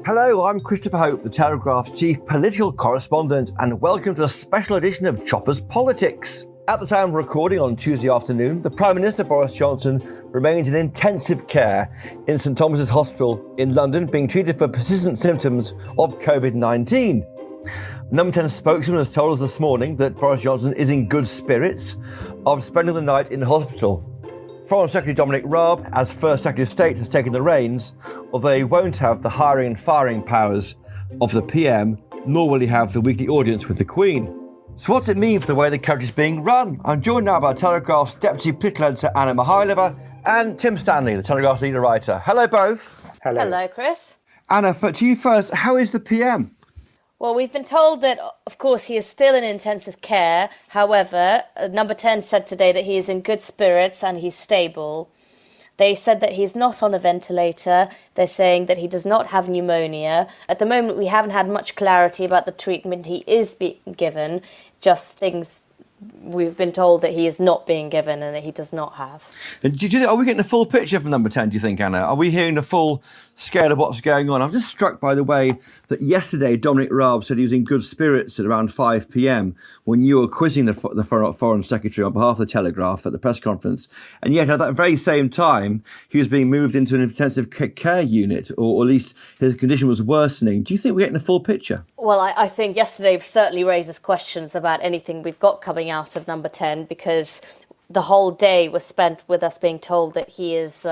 Hello, I'm Christopher Hope, the Telegraph's chief political correspondent, and welcome to a special edition of Chopper's Politics. At the time of recording on Tuesday afternoon, the Prime Minister, Boris Johnson, remains in intensive care in St Thomas's Hospital in London, being treated for persistent symptoms of COVID-19. Number 10 spokesman has told us this morning that Boris Johnson is in good spirits after spending the night in hospital. Foreign Secretary Dominic Raab, as First Secretary of State, has taken the reins, although he won't have the hiring and firing powers of the PM, nor will he have the weekly audience with the Queen. So what's it mean for the way the country's being run? I'm joined now by Telegraph's Deputy Political Editor Anna Mikhailova and Tim Stanley, the Telegraph's leader writer. Hello both. Hello. Hello, Chris. Anna, to you first, how is the PM? Well, we've been told that, of course, he is still in intensive care. However, Number 10 said today that he is in good spirits and he's stable. They said that he's not on a ventilator. They're saying that he does not have pneumonia. At the moment, we haven't had much clarity about the treatment he is being given, just things we've been told that he is not being given and that he does not have. And are we getting a full picture from Number 10, do you think, Anna? Are we hearing the full scale of what's going on? I'm just struck by the way that yesterday Dominic Raab said he was in good spirits at around 5 p.m. when you were quizzing the Foreign Secretary on behalf of the Telegraph at the press conference. And yet at that very same time, he was being moved into an intensive care unit, or at least his condition was worsening. Do you think we're getting a full picture? Well, I think yesterday certainly raises questions about anything we've got coming out of Number 10, because the whole day was spent with us being told that he is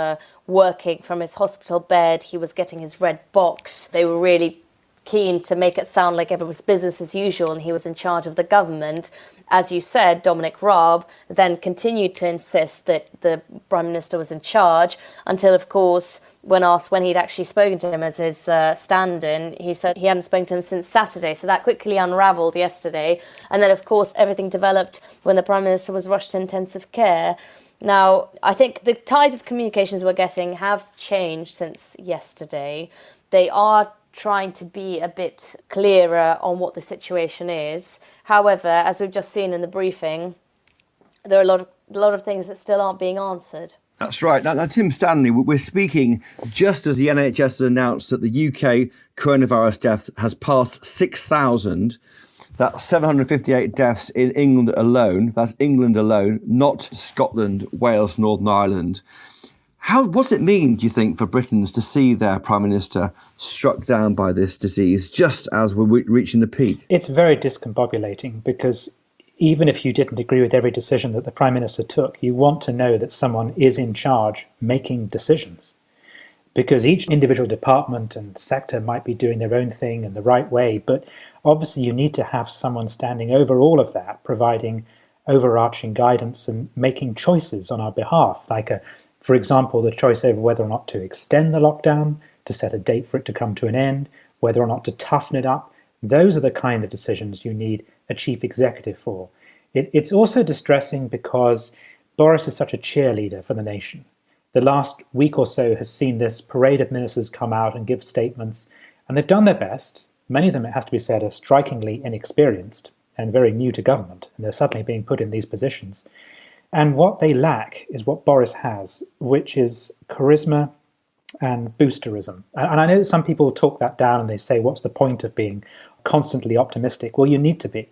working from his hospital bed. He was getting his red box. They were really keen to make it sound like everything was business as usual and he was in charge of the government. As you said, Dominic Raab then continued to insist that the Prime Minister was in charge until, of course, when asked when he'd actually spoken to him as his stand-in, he said he hadn't spoken to him since Saturday. So that quickly unravelled yesterday. And then, of course, everything developed when the Prime Minister was rushed to intensive care. Now, I think the type of communications we're getting have changed since yesterday. They are trying to be a bit clearer on what the situation is. However, as we've just seen in the briefing, there are a lot of things that still aren't being answered. That's right. Now, Tim Stanley, we're speaking just as the NHS has announced that the UK coronavirus death has passed 6,000. That's 758 deaths in England alone. That's England alone, not Scotland, Wales, Northern Ireland. What's it mean, do you think, for Britons to see their Prime Minister struck down by this disease just as we're reaching the peak? It's very discombobulating because even if you didn't agree with every decision that the Prime Minister took, you want to know that someone is in charge making decisions. Because each individual department and sector might be doing their own thing in the right way, but obviously you need to have someone standing over all of that, providing overarching guidance and making choices on our behalf, for example, the choice over whether or not to extend the lockdown, to set a date for it to come to an end, whether or not to toughen it up. Those are the kind of decisions you need a chief executive for. It's also distressing because Boris is such a cheerleader for the nation. The last week or so has seen this parade of ministers come out and give statements, and they've done their best. Many of them, it has to be said, are strikingly inexperienced and very new to government, and they're suddenly being put in these positions. And what they lack is what Boris has, which is charisma and boosterism. And I know that some people talk that down and they say, what's the point of being constantly optimistic? Well, you need to be,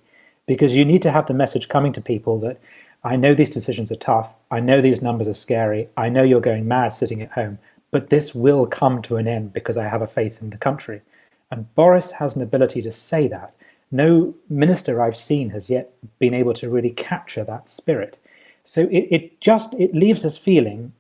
because you need to have the message coming to people that I know these decisions are tough, I know these numbers are scary, I know you're going mad sitting at home, but this will come to an end because I have a faith in the country. And Boris has an ability to say that. No minister I've seen has yet been able to really capture that spirit. So it leaves us feeling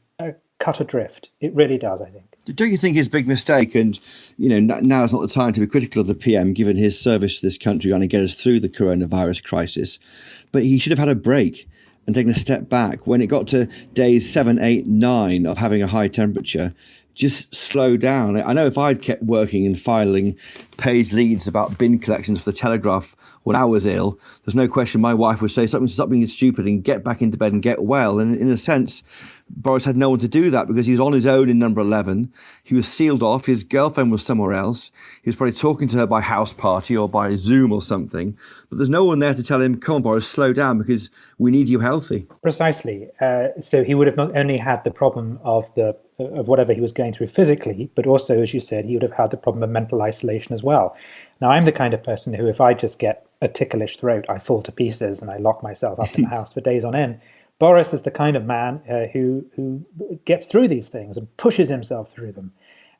cut adrift. It really does, I think. Don't you think his big mistake, and now is not the time to be critical of the PM given his service to this country and to get us through the coronavirus crisis, but he should have had a break and taken a step back when it got to days 7, 8, 9 of having a high temperature. Just slow down. I know if I'd kept working and filing page leads about bin collections for the Telegraph when I was ill, there's no question my wife would say something is stupid and get back into bed and get well. And in a sense, Boris had no one to do that because he was on his own in number 11. He was sealed off. His girlfriend was somewhere else. He was probably talking to her by house party or by Zoom or something. But there's no one there to tell him, come on, Boris, slow down because we need you healthy. Precisely. So he would have not only had the problem of the of whatever he was going through physically, but also, as you said, he would have had the problem of mental isolation as well. Now, I'm the kind of person who, if I just get a ticklish throat, I fall to pieces and I lock myself up in the house for days on end. Boris is the kind of man who gets through these things and pushes himself through them.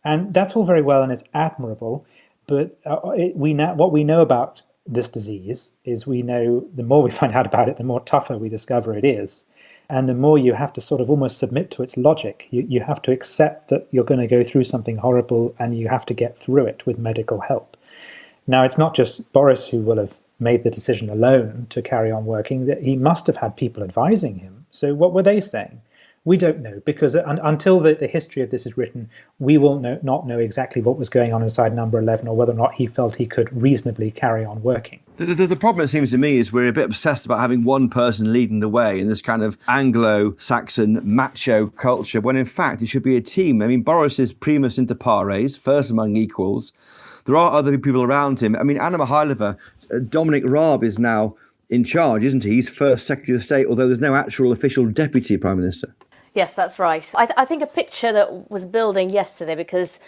And that's all very well and it's admirable, but what we know about this disease is we know the more we find out about it, the more tougher we discover it is. And the more you have to sort of almost submit to its logic. You have to accept that you're going to go through something horrible and you have to get through it with medical help. Now, it's not just Boris who will have made the decision alone to carry on working. That he must have had people advising him. So what were they saying? We don't know, because until the history of this is written, we will not know exactly what was going on inside number 11 or whether or not he felt he could reasonably carry on working. The problem, it seems to me, is we're a bit obsessed about having one person leading the way in this kind of Anglo-Saxon macho culture, when in fact it should be a team. I mean, Boris is primus inter pares, first among equals. There are other people around him. I mean, Anna Mikhailova, Dominic Raab is now in charge, isn't he? He's first Secretary of State, although there's no actual official deputy Prime Minister. Yes, that's right. I think a picture that was building yesterday, because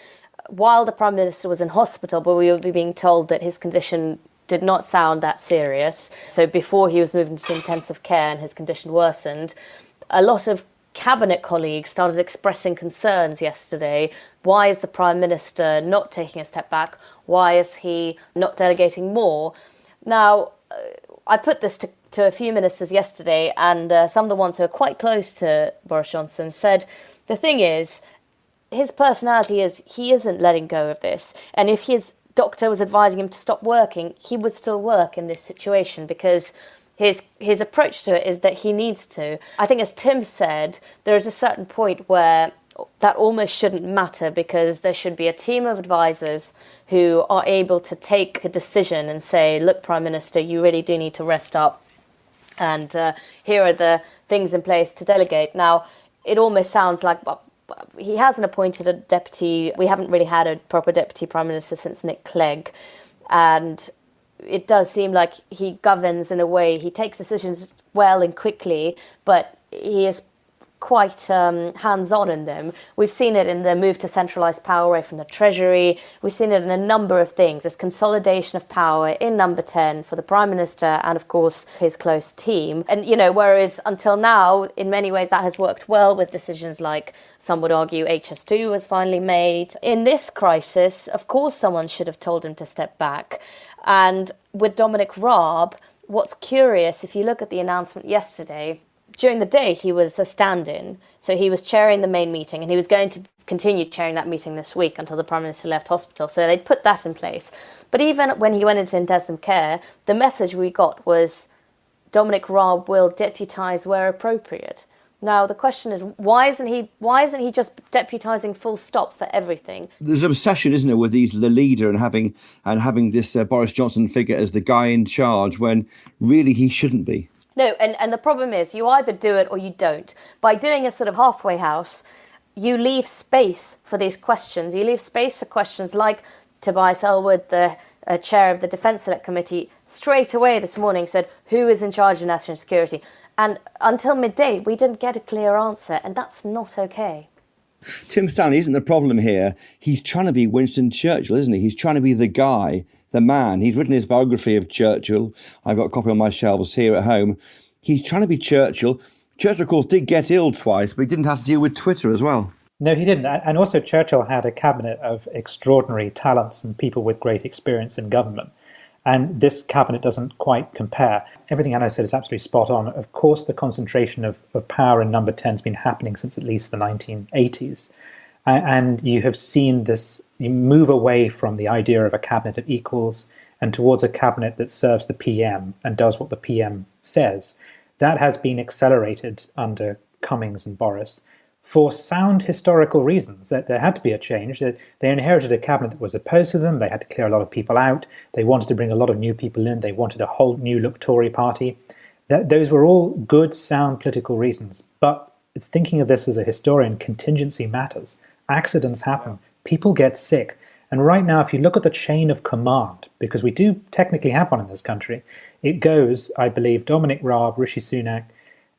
while the Prime Minister was in hospital, but we were being told that his condition did not sound that serious. So before he was moved into intensive care and his condition worsened, a lot of cabinet colleagues started expressing concerns yesterday. Why is the Prime Minister not taking a step back? Why is he not delegating more? Now, I put this to a few ministers yesterday, and some of the ones who are quite close to Boris Johnson said, the thing is, his personality is he isn't letting go of this. And if his doctor was advising him to stop working, he would still work in this situation because his approach to it is that he needs to. I think, as Tim said, there is a certain point where that almost shouldn't matter, because there should be a team of advisors who are able to take a decision and say, look, Prime Minister, you really do need to rest up. And here are the things in place to delegate. Now, it almost sounds like he hasn't appointed a deputy. We haven't really had a proper deputy prime minister since Nick Clegg. And it does seem like he governs in a way, he takes decisions well and quickly, but he is quite hands-on in them. We've seen it in the move to centralised power away from the Treasury. We've seen it in a number of things. There's consolidation of power in number 10 for the Prime Minister and, of course, his close team. And, whereas until now, in many ways, that has worked well with decisions like, some would argue, HS2 was finally made. In this crisis, of course, someone should have told him to step back. And with Dominic Raab, what's curious, if you look at the announcement yesterday, during the day, he was a stand-in, so he was chairing the main meeting, and he was going to continue chairing that meeting this week until the Prime Minister left hospital, so they'd put that in place. But even when he went into intensive care, the message we got was Dominic Raab will deputise where appropriate. Now, the question is, why isn't he just deputising full stop for everything? There's an obsession, isn't there, with the leader and having this Boris Johnson figure as the guy in charge, when really he shouldn't be. No, and the problem is you either do it or you don't. By doing a sort of halfway house, you leave space for these questions. You leave space for questions like Tobias Ellwood, the chair of the Defence Select Committee, straight away this morning said, who is in charge of national security? And until midday, we didn't get a clear answer, and that's not okay. Tim Stanley, isn't the problem here? He's trying to be Winston Churchill, isn't he? He's trying to be the guy, the man. He's written his biography of Churchill. I've got a copy on my shelves here at home. He's trying to be Churchill. Churchill, of course, did get ill twice, but he didn't have to deal with Twitter as well. No, he didn't. And also Churchill had a cabinet of extraordinary talents and people with great experience in government. And this cabinet doesn't quite compare. Everything Anna said is absolutely spot on. Of course, the concentration of power in number 10 has been happening since at least the 1980s. And you have seen this, you move away from the idea of a cabinet of equals and towards a cabinet that serves the PM and does what the PM says. That has been accelerated under Cummings and Boris for sound historical reasons. That there had to be a change. That they inherited a cabinet that was opposed to them. They had to clear a lot of people out. They wanted to bring a lot of new people in. They wanted a whole new look Tory party. Those were all good, sound political reasons. But thinking of this as a historian, contingency matters. Accidents happen. People get sick. And right now, if you look at the chain of command, because we do technically have one in this country, it goes, I believe, Dominic Raab, Rishi Sunak,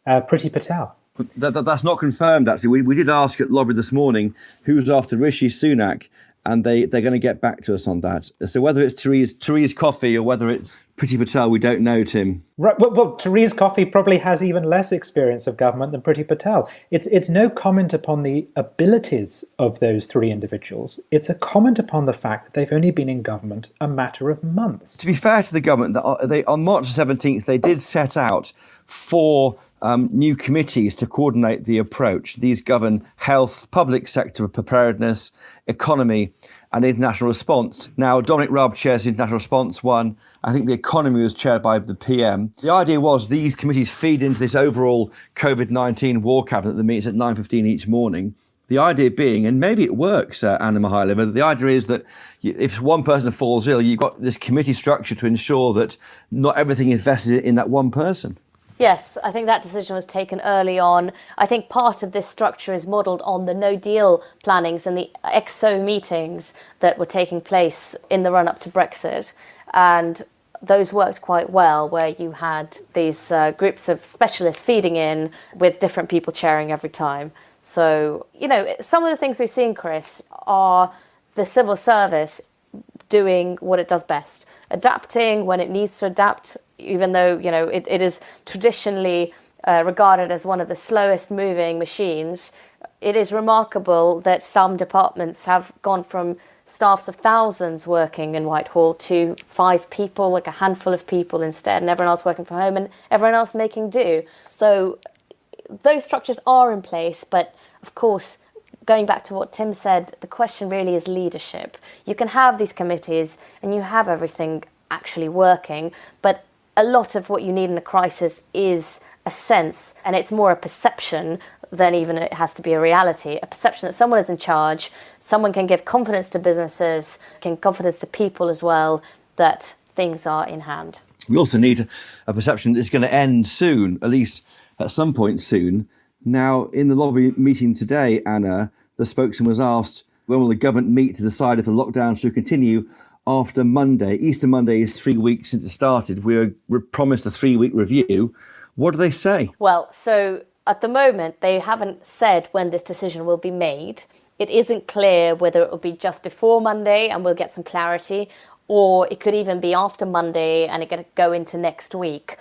Priti Patel. That's not confirmed, actually. We did ask at Lobby this morning who's after Rishi Sunak, and they're going to get back to us on that. So whether it's Therese Coffey or whether it's Priti Patel, we don't know, Tim. Right. Well, Therese Coffey probably has even less experience of government than Priti Patel. It's no comment upon the abilities of those three individuals. It's a comment upon the fact that they've only been in government a matter of months. To be fair to the government, on March 17th, they did set out 4 new committees to coordinate the approach. These govern health, public sector preparedness, economy, and international response. Now, Dominic Raab chairs the international response one. I think the economy was chaired by the PM. The idea was these committees feed into this overall COVID-19 war cabinet that meets at 9:15 each morning. The idea being, and maybe it works, Anna Mikhailova, the idea is that if one person falls ill, you've got this committee structure to ensure that not everything is vested in that one person. Yes, I think that decision was taken early on. I think part of this structure is modelled on the no-deal plannings and the EXO meetings that were taking place in the run-up to Brexit. And those worked quite well, where you had these groups of specialists feeding in with different people chairing every time. So, some of the things we've seen, Chris, are the civil service doing what it does best, adapting when it needs to adapt, even though, it is traditionally regarded as one of the slowest moving machines. It is remarkable that some departments have gone from staffs of thousands working in Whitehall to 5 people, like a handful of people instead, and everyone else working from home and everyone else making do. So those structures are in place, but of course, going back to what Tim said, the question really is leadership. You can have these committees and you have everything actually working, but a lot of what you need in a crisis is a sense, and it's more a perception than even it has to be a reality. A perception that someone is in charge, someone can give confidence to businesses, can give confidence to people as well, that things are in hand. We also need a perception that it's going to end soon, at least at some point soon. Now, in the lobby meeting today, Anna, the spokesman was asked, when will the government meet to decide if the lockdown should continue after Monday? Easter Monday is 3 weeks since it started. We were promised a 3-week review. What do they say? Well, so at the moment, they haven't said when this decision will be made. It isn't clear whether it will be just before Monday and we'll get some clarity, or it could even be after Monday and it could go into next week.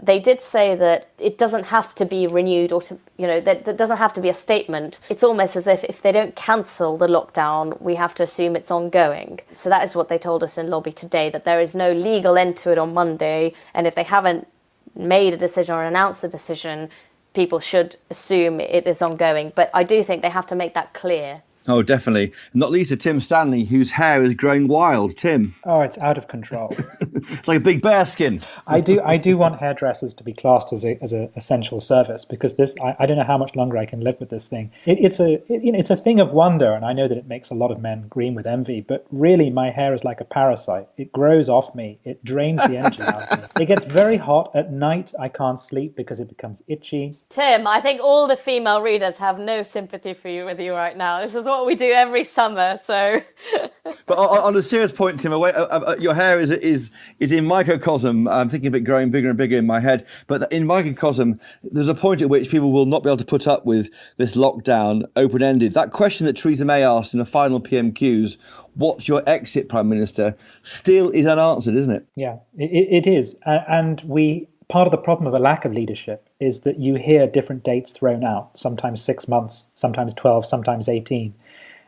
They did say that it doesn't have to be renewed or that doesn't have to be a statement. It's almost as if they don't cancel the lockdown, we have to assume it's ongoing. So that is what they told us in lobby today, that there is no legal end to it on Monday. And if they haven't made a decision or announced a decision, people should assume it is ongoing. But I do think they have to make that clear. Oh, definitely. Not least to Tim Stanley, whose hair is growing wild. Tim. Oh, it's out of control. It's like a big bear skin. I do want hairdressers to be classed as a essential service, because I don't know how much longer I can live with this thing. It's a thing of wonder, and I know that it makes a lot of men green with envy. But really, my hair is like a parasite. It grows off me. It drains the energy out of me. It gets very hot at night. I can't sleep because it becomes itchy. Tim, I think all the female readers have no sympathy for you with you right now. This is what we do every summer. So, but on a serious point, Tim, your hair is in microcosm. I'm thinking of it growing bigger and bigger in my head. But in microcosm, there's a point at which people will not be able to put up with this lockdown open-ended. That question that Theresa May asked in the final PMQs, what's your exit, Prime Minister, still is unanswered, isn't it? Yeah, it is. And part of the problem of a lack of leadership is that you hear different dates thrown out, sometimes 6 months, sometimes 12, sometimes 18.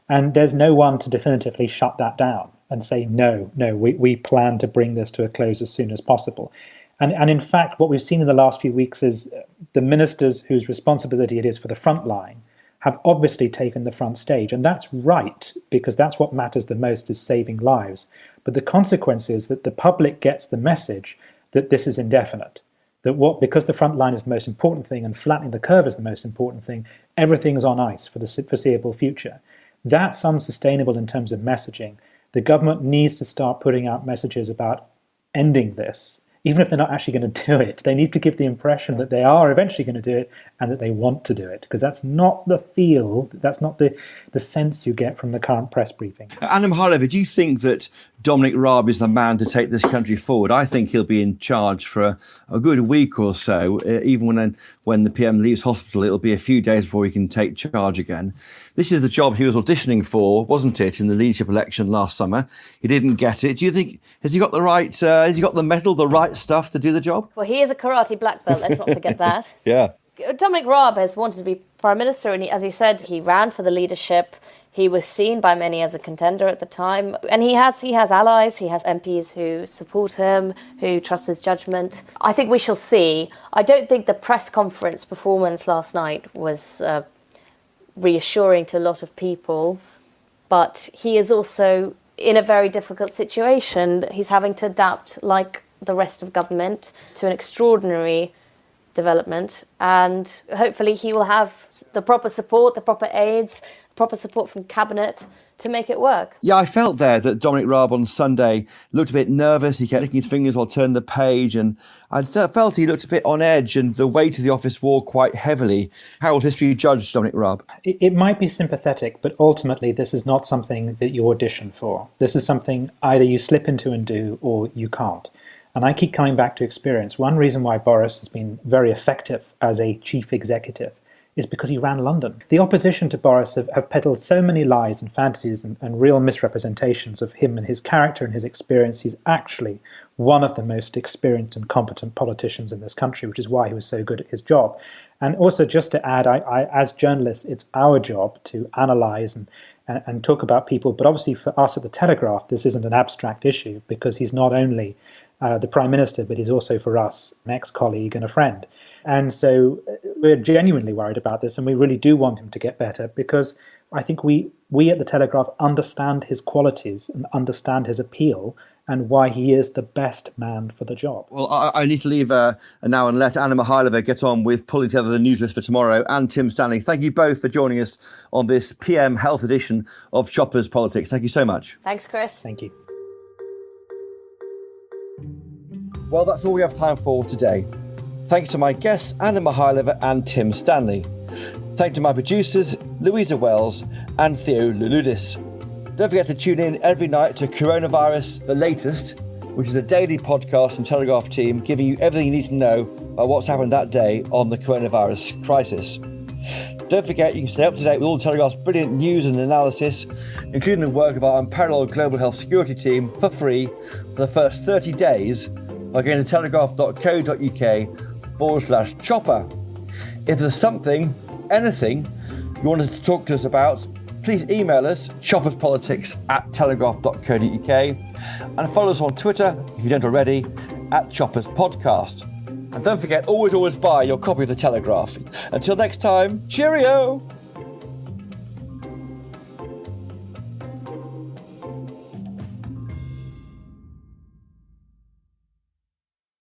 And there's no one to definitively shut that down and say, no, we plan to bring this to a close as soon as possible. And in fact, what we've seen in the last few weeks is the ministers whose responsibility it is for the front line have obviously taken the front stage. And that's right, because that's what matters the most, is saving lives. But the consequence is that the public gets the message that this is indefinite. Because the front line is the most important thing and flattening the curve is the most important thing, everything's on ice for the foreseeable future. That's unsustainable in terms of messaging. The government needs to start putting out messages about ending this. even if they're not actually going to do it. They need to give the impression that they are eventually going to do it and that they want to do it, because that's not the feel, that's not the sense you get from the current press briefing. Anna Mikhailova, do you think that Dominic Raab is the man to take this country forward? I think he'll be in charge for a good week or so. Even when the PM leaves hospital, it'll be a few days before he can take charge again. This is the job he was auditioning for, wasn't it, in the leadership election last summer? He didn't get it. Do you think, has he got the mettle, the right stuff to do the job? Well, he is a karate black belt, let's not forget that. Yeah. Dominic Raab has wanted to be Prime Minister, and as you said, he ran for the leadership. He was seen by many as a contender at the time. And he has allies, he has MPs who support him, who trust his judgment. I think we shall see. I don't think the press conference performance last night was reassuring to a lot of people, but he is also in a very difficult situation. He's having to adapt, like the rest of government, to an extraordinary development, and hopefully he will have the proper support, the proper aids, proper support from cabinet to make it work. Yeah, I felt there that Dominic Raab on Sunday looked a bit nervous. He kept licking his fingers while turning the page, and I felt he looked a bit on edge, and the weight of the office wore quite heavily. How will history judge Dominic Raab? It might be sympathetic, but ultimately this is not something that you audition for. This is something either you slip into and do, or you can't. And I keep coming back to experience. One reason why Boris has been very effective as a chief executive is because he ran London. The opposition to Boris have peddled so many lies and fantasies and real misrepresentations of him and his character and his experience. He's actually one of the most experienced and competent politicians in this country, which is why he was so good at his job. And also, just to add, I as journalists, it's our job to analyse and talk about people. But obviously for us at the Telegraph, this isn't an abstract issue, because he's not only the Prime Minister, but he's also for us an ex-colleague and a friend. And so we're genuinely worried about this, and we really do want him to get better, because I think we at the Telegraph understand his qualities and understand his appeal and why he is the best man for the job. Well, I need to leave now and let Anna Mikhailova get on with pulling together the news list for tomorrow, and Tim Stanley. Thank you both for joining us on this PM Health edition of Choppers Politics. Thank you so much. Thanks, Chris. Thank you. Well, that's all we have time for today. Thanks to my guests, Anna Mikhailova and Tim Stanley. Thanks to my producers, Louisa Wells and Theo Luludis. Don't forget to tune in every night to Coronavirus The Latest, which is a daily podcast from Telegraph team giving you everything you need to know about what's happened that day on the coronavirus crisis. Don't forget you can stay up to date with all the Telegraph's brilliant news and analysis, including the work of our unparalleled global health security team, for free for the first 30 days by going to telegraph.co.uk/chopper. If there's something, anything, you wanted to talk to us about, please email us, chopperspolitics@telegraph.co.uk, and follow us on Twitter, if you don't already, @chopperspodcast. And don't forget, always buy your copy of The Telegraph. Until next time, cheerio!